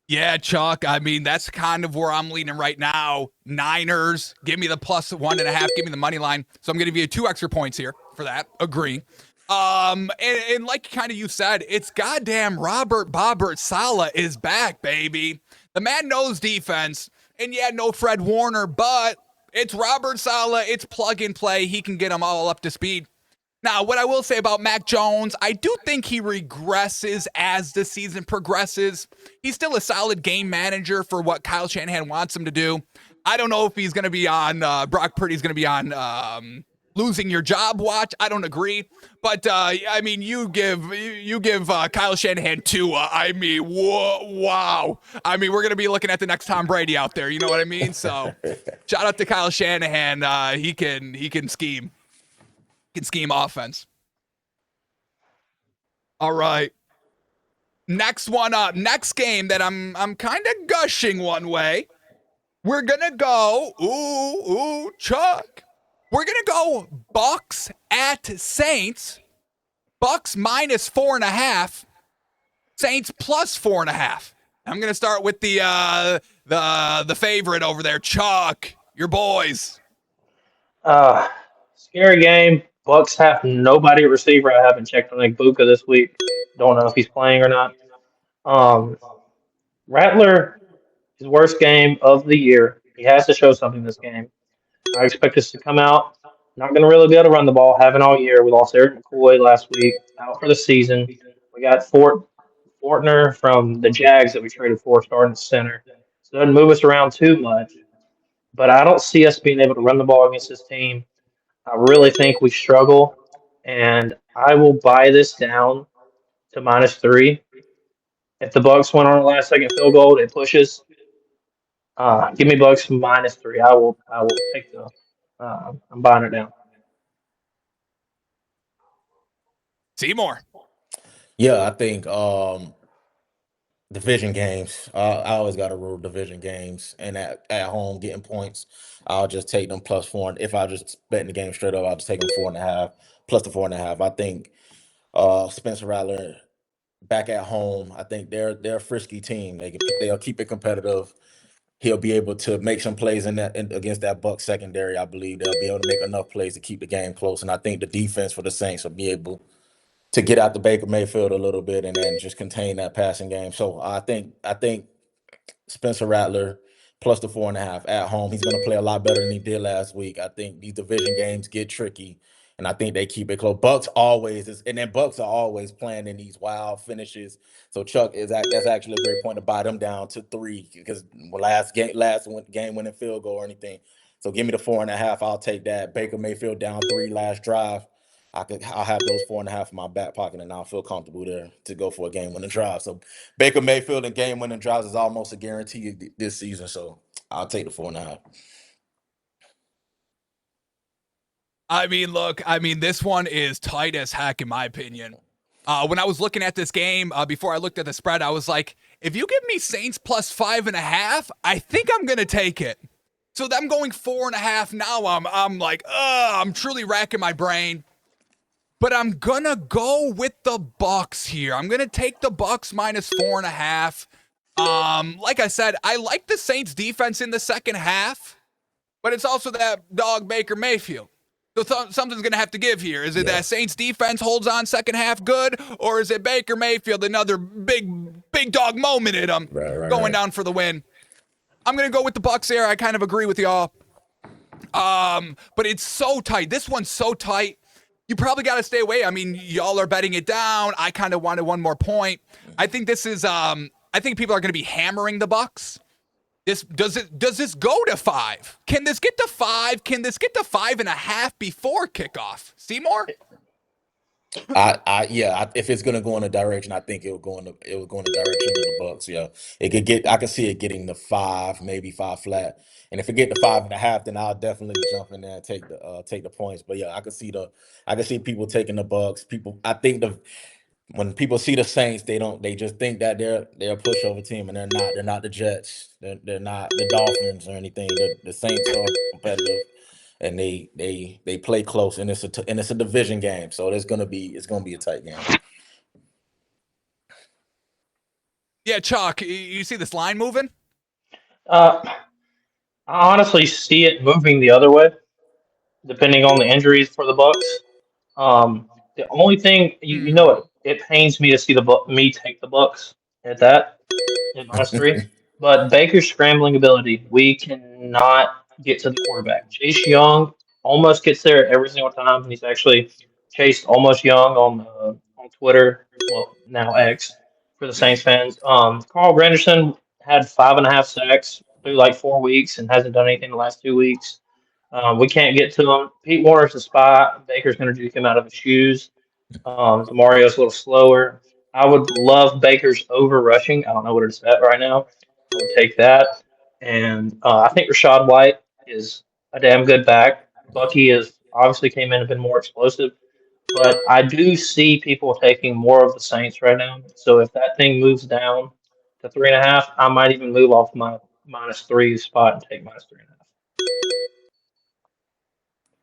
Yeah, Chuck. I mean, that's kind of where I'm leaning right now. Niners, give me the plus 1.5, give me the money line. So I'm going to give you 2 extra points here for that. Agree. And like kind of you said, it's goddamn Robert Saleh is back, baby. The man knows defense. And yeah, no Fred Warner, but it's Robert Saleh. It's plug and play. He can get them all up to speed. Now, what I will say about Mac Jones, I do think he regresses as the season progresses. He's still a solid game manager for what Kyle Shanahan wants him to do. I don't know if he's going to be on, Brock Purdy's going to be on losing your job watch. I don't agree. But, I mean, you give Kyle Shanahan Tua. I mean, wow. I mean, we're going to be looking at the next Tom Brady out there. You know what I mean? So, shout out to Kyle Shanahan. He can scheme. Can scheme offense. All right. Next one up. Next game that I'm kind of gushing one way. We're gonna go. Chuck. We're gonna go Bucks at Saints. Bucks minus 4.5. Saints plus 4.5. I'm gonna start with the favorite over there, Chuck. Your boys. Scary game. Bucks have nobody at receiver. I haven't checked on Buka this week. Don't know if he's playing or not. Rattler, his worst game of the year. He has to show something this game. I expect us to come out. Not going to really be able to run the ball. Haven't all year. We lost Eric McCoy last week, out for the season. We got Fortner from the Jags that we traded for starting at center. So it doesn't move us around too much. But I don't see us being able to run the ball against this team. I really think we struggle, and I will buy this down to -3. If the Bucks went on a last-second field goal, it pushes. Give me Bucks -3. I will take the. I'm buying it down. Seymour. Yeah, I think division games. I always got to rule division games, and at home getting points, I'll just take them +4. If I just betting the game straight up, I'll just take them 4.5 plus the 4.5. I think Spencer Rattler back at home. I think they're a frisky team. They'll keep it competitive. he'll be able to make some plays against that Buck secondary. I believe they'll be able to make enough plays to keep the game close. And I think the defense for the Saints will be able to get out the Baker Mayfield a little bit and then just contain that passing game. So I think Spencer Rattler plus the 4.5 at home. He's going to play a lot better than he did last week. I think these division games get tricky, and I think they keep it close. And then Bucks are always playing in these wild finishes. So Chuck that's actually a great point to buy them down to 3 because last game winning field goal or anything. So give me the 4.5. I'll take that. Baker Mayfield down 3 last drive. I'll have those 4.5 in my back pocket, and I'll feel comfortable there to go for a game winning drive. So Baker Mayfield and game winning drives is almost a guarantee this season. So I'll take the 4.5. I mean, look, this one is tight as heck, in my opinion. When I was looking at this game, before I looked at the spread, I was like, if you give me Saints plus 5.5, I think I'm going to take it. So them going 4.5 now, I'm like, I'm truly racking my brain. But I'm going to go with the Bucks here. I'm going to take the Bucks minus 4.5. Like I said, I like the Saints defense in the second half, but it's also that dog Baker Mayfield. So something's going to have to give here. Is it that Saints defense holds on second half good, or is it Baker Mayfield, another big dog moment in him, going down for the win? I'm going to go with the Bucks there. I kind of agree with y'all. But it's so tight. This one's so tight. You probably got to stay away. I mean, y'all are betting it down. I kind of wanted one more point. I think this is I think people are going to be hammering the Bucks. Does this go to 5? Can this get to 5? Can this get to 5.5 before kickoff? Seymour? If it's gonna go in a direction, I think it will go in the direction of the Bucks. Yeah, I can see it getting to 5, maybe 5 flat. And if it get to 5.5, then I'll definitely jump in there and take the points. But yeah, I can see people taking the Bucks. I think when people see the Saints, they just think that they're a pushover team, and they're not. They're not the Jets. They're not the Dolphins or anything. The Saints are competitive, and they play close, and it's a division game, so it's gonna be a tight game. Yeah, Chuck, you see this line moving? I honestly see it moving the other way, depending on the injuries for the Bucks. The only thing you know it pains me to see me take the Bucks at that at -3, but Baker's scrambling ability, we cannot get to the quarterback. Chase Young almost gets there every single time, and he's actually chased almost Young on Twitter, well now X for the Saints fans. Carl Granderson had 5.5 sacks through like 4 weeks and hasn't done anything the last 2 weeks. We can't get to him. Pete Warner's a spy. Baker's going to juke him out of his shoes. Mario's a little slower. I would love Baker's over rushing. I don't know what it's at right now. I would take that. And I think Rashad White is a damn good back. Bucky is obviously came in and been more explosive. But I do see people taking more of the Saints right now. So if that thing moves down to 3.5, I might even move off my -3 spot and take -3.5.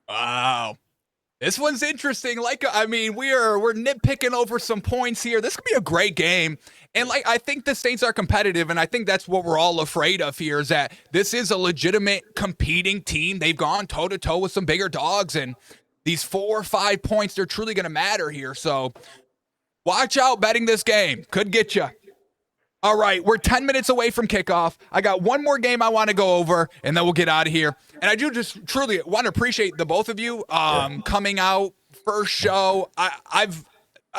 Wow. This one's interesting. We're nitpicking over some points here. This could be a great game. And I think the Saints are competitive, and I think that's what we're all afraid of here is that this is a legitimate competing team. They've gone toe-to-toe with some bigger dogs, and these 4 or 5 points, they're truly going to matter here. So watch out betting this game. Could get you. All right, we're 10 minutes away from kickoff. I got one more game I want to go over, and then we'll get out of here. And I do just truly want to appreciate the both of you coming out first show. I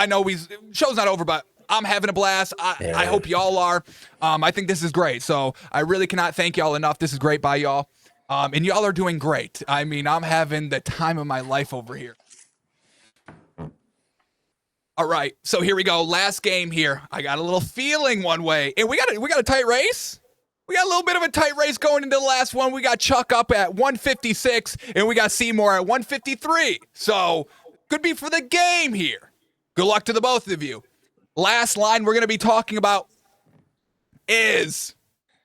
know show's not over, but I'm having a blast. I hope y'all are. I think this is great. So I really cannot thank y'all enough. This is great by y'all. And y'all are doing great. I mean, I'm having the time of my life over here. All right, so here we go. Last game here. I got a little feeling one way. And we got a tight race. We got a little bit of a tight race going into the last one. We got Chuck up at 156, and we got Seymour at 153. So could be for the game here. Good luck to the both of you. Last line we're going to be talking about is,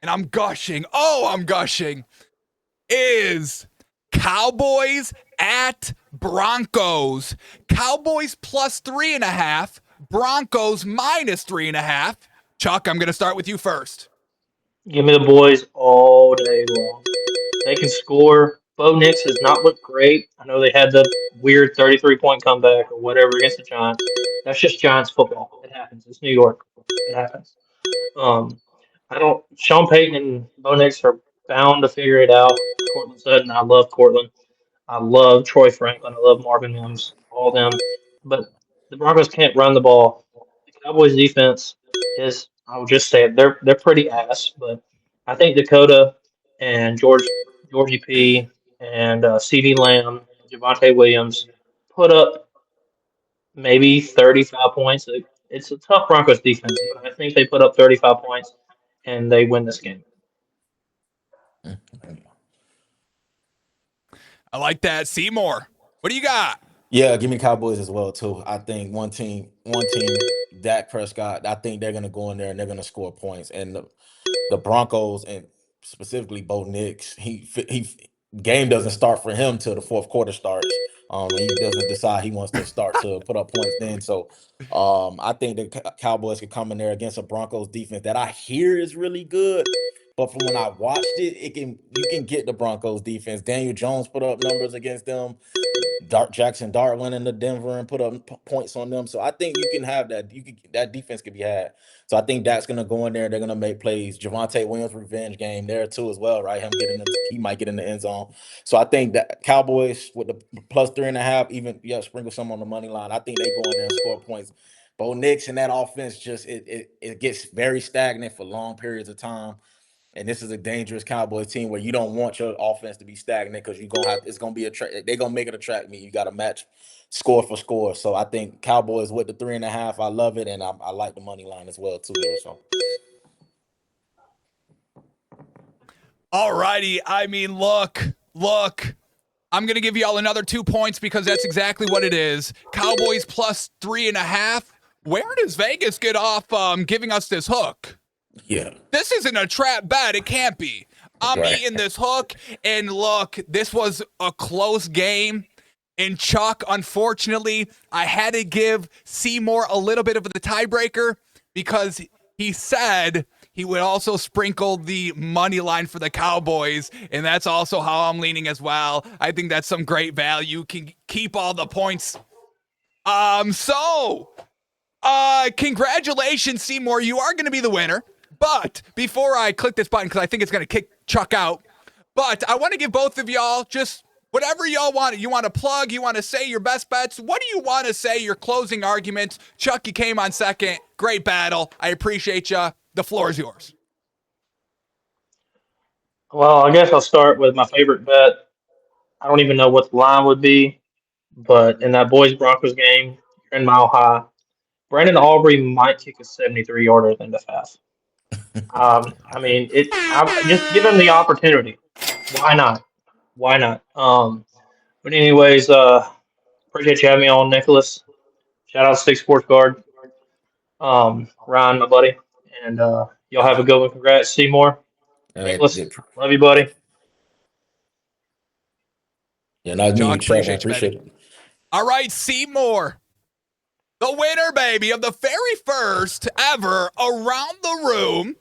and I'm gushing, is Cowboys at Broncos. Cowboys plus 3.5. Broncos minus 3.5. Chuck, I'm going to start with you first. Give me the boys all day long. They can score. Bo Nix has not looked great. I know they had the weird 33-point comeback or whatever against the Giants. That's just Giants football. It happens. It's New York. It happens. Um, I don't. Sean Payton and Bo Nix are bound to figure it out. Cortland Sutton, I love Cortland. I love Troy Franklin. I love Marvin Mims. All them, but the Broncos can't run the ball. The Cowboys defense is. I'll just say it. They're pretty ass, but I think Dakota and Georgie P and C.D. Lamb, Javante Williams put up maybe 35 points. It's a tough Broncos defense, but I think they put up 35 points and they win this game. I like that. Seymour, what do you got? Yeah, give me Cowboys as well too. I think one team, Dak Prescott. I think they're gonna go in there and they're gonna score points. And the Broncos and specifically Bo Nix, he game doesn't start for him till the fourth quarter starts. He doesn't decide he wants to start to put up points then. So, I think the Cowboys could come in there against a Broncos defense that I hear is really good. But from when I watched it, you can get the Broncos defense. Daniel Jones put up numbers against them. Dart went into Denver and put up points on them. So I think you can have that. That defense could be had. So I think Dak's gonna go in there. They're gonna make plays. Javante Williams revenge game there too as well, right? He might get in the end zone. So I think that Cowboys with the plus 3.5, even sprinkle some on the money line. I think they go in there and score points. Bo Nix and that offense just it gets very stagnant for long periods of time. And this is a dangerous Cowboys team where you don't want your offense to be stagnant because it's gonna be they're gonna make it a track meet. You got to match score for score. So I think Cowboys with the 3.5, I love it, and I like the money line as well too. There, so All righty. I mean, look. I'm going to give y'all another 2 points because that's exactly what it is. Cowboys plus 3.5. Where does Vegas get off giving us this hook? yeah, This isn't a trap bet. It can't be. I'm right. eating this hook. And look, this was a close game. And Chuck, unfortunately, I had to give Seymour a little bit of the tiebreaker because he said he would also sprinkle the money line for the Cowboys, and that's also how I'm leaning as well. I think that's some great value. Can keep all the points. Congratulations, Seymour. You are going to be the winner. But before I click this button, because I think it's going to kick Chuck out, but I want to give both of y'all just whatever y'all want. You want to plug? You want to say your best bets? What do you want to say? Your closing arguments? Chuck, you came on second. Great battle. I appreciate you. The floor is yours. Well, I guess I'll start with my favorite bet. I don't even know what the line would be, but in that boys Broncos game, you're in Mile High. Brandon Aubrey might kick a 73-yarder at the end of half. I mean, I just give him the opportunity. Why not? Why not? But anyways, appreciate you having me on, Nicholas. Shout out to Six Sports Guard. Ryan, my buddy, and y'all have a good one. Congrats, Seymour. All right, Nicholas, love you, buddy. yeah, nice meeting you, Chuck, Chuck. I appreciate you, appreciate baby. it. All right, Seymour, the winner, baby, of the very first ever Around the Room.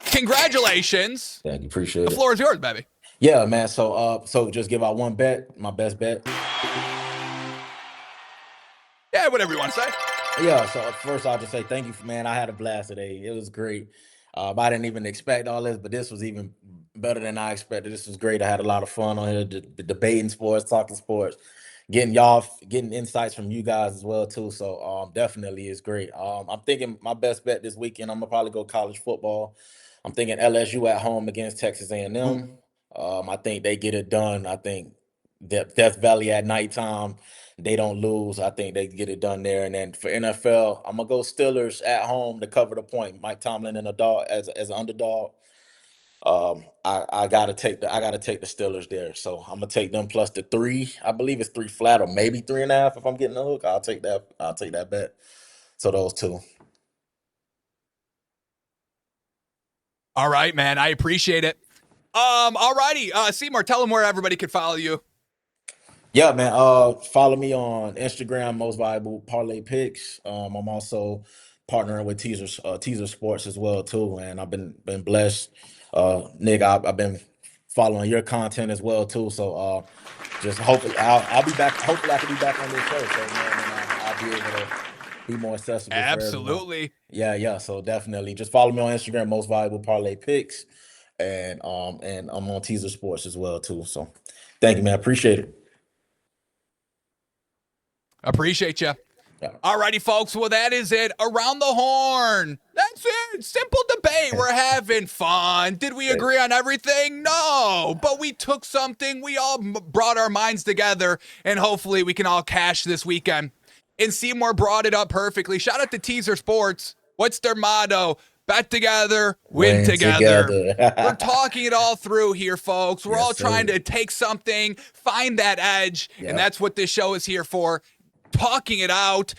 Congratulations. Thank you, The appreciate it. floor is yours, baby. Yeah, man. So just give out one bet, my best bet. Yeah, whatever you want to say. Yeah, so first I'll just say thank you, man. I had a blast today. It was great. I didn't even expect all this, but this was even better than I expected. This was great. I had a lot of fun on here, debating sports, talking sports, getting insights from you guys as well too. So definitely it's great. I'm thinking my best bet this weekend. I'm gonna probably go college football. I'm thinking LSU at home against Texas A&M. I think they get it done. I think Death Valley at nighttime. They don't lose. I think they get it done there. And then for NFL, I'm gonna go Steelers at home to cover the point. Mike Tomlin and a dog as an underdog. I gotta take the Steelers there. So I'm gonna take them plus the 3. I believe it's 3 flat or maybe 3.5 if I'm getting the hook. I'll take that. I'll take that bet. So those two. All right, man. I appreciate it. All righty. Seymour, tell them where everybody could follow you. Yeah, man. Follow me on Instagram, Most Valuable Parlay Picks. I'm also partnering with Teaser Sports as well too, and I've been blessed. Nick, I've been following your content as well too. So just hopefully I'll be back. Hopefully I can be back on this show. So man, and I'll be able to be more accessible for everyone. Absolutely. Yeah. So definitely just follow me on Instagram, Most Valuable Parlay Picks, and I'm on Teaser Sports as well too. So thank you, man. Appreciate it. Appreciate you. Yeah. Alrighty, folks. Well, that is it. Around the horn. That's it. Simple debate. We're having fun. Did we agree on everything? No. But we took something. We all brought our minds together, and hopefully we can all cash this weekend. And Seymour brought it up perfectly. Shout out to Teaser Sports. What's their motto? Bet together, win together. We're talking it all through here, folks. We're all trying to take something, find that edge, and that's what this show is here for. Talking it out,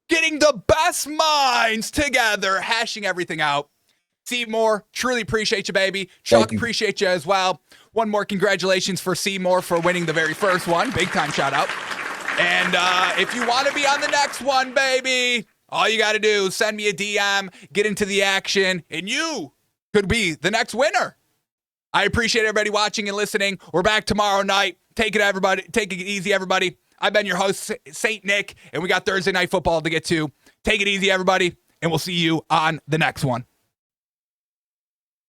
getting the best minds together, hashing everything out. Seymour, truly appreciate you, baby. Chuck, appreciate you as well. One more congratulations for Seymour for winning the very first one. Big time shout out. And if you want to be on the next one, baby, all you got to do is send me a DM, get into the action, and you could be the next winner. I appreciate everybody watching and listening. We're back tomorrow night. Take it easy, everybody. I've been your host, St.Nick, and we got Thursday Night Football to get to. Take it easy, everybody, and we'll see you on the next one.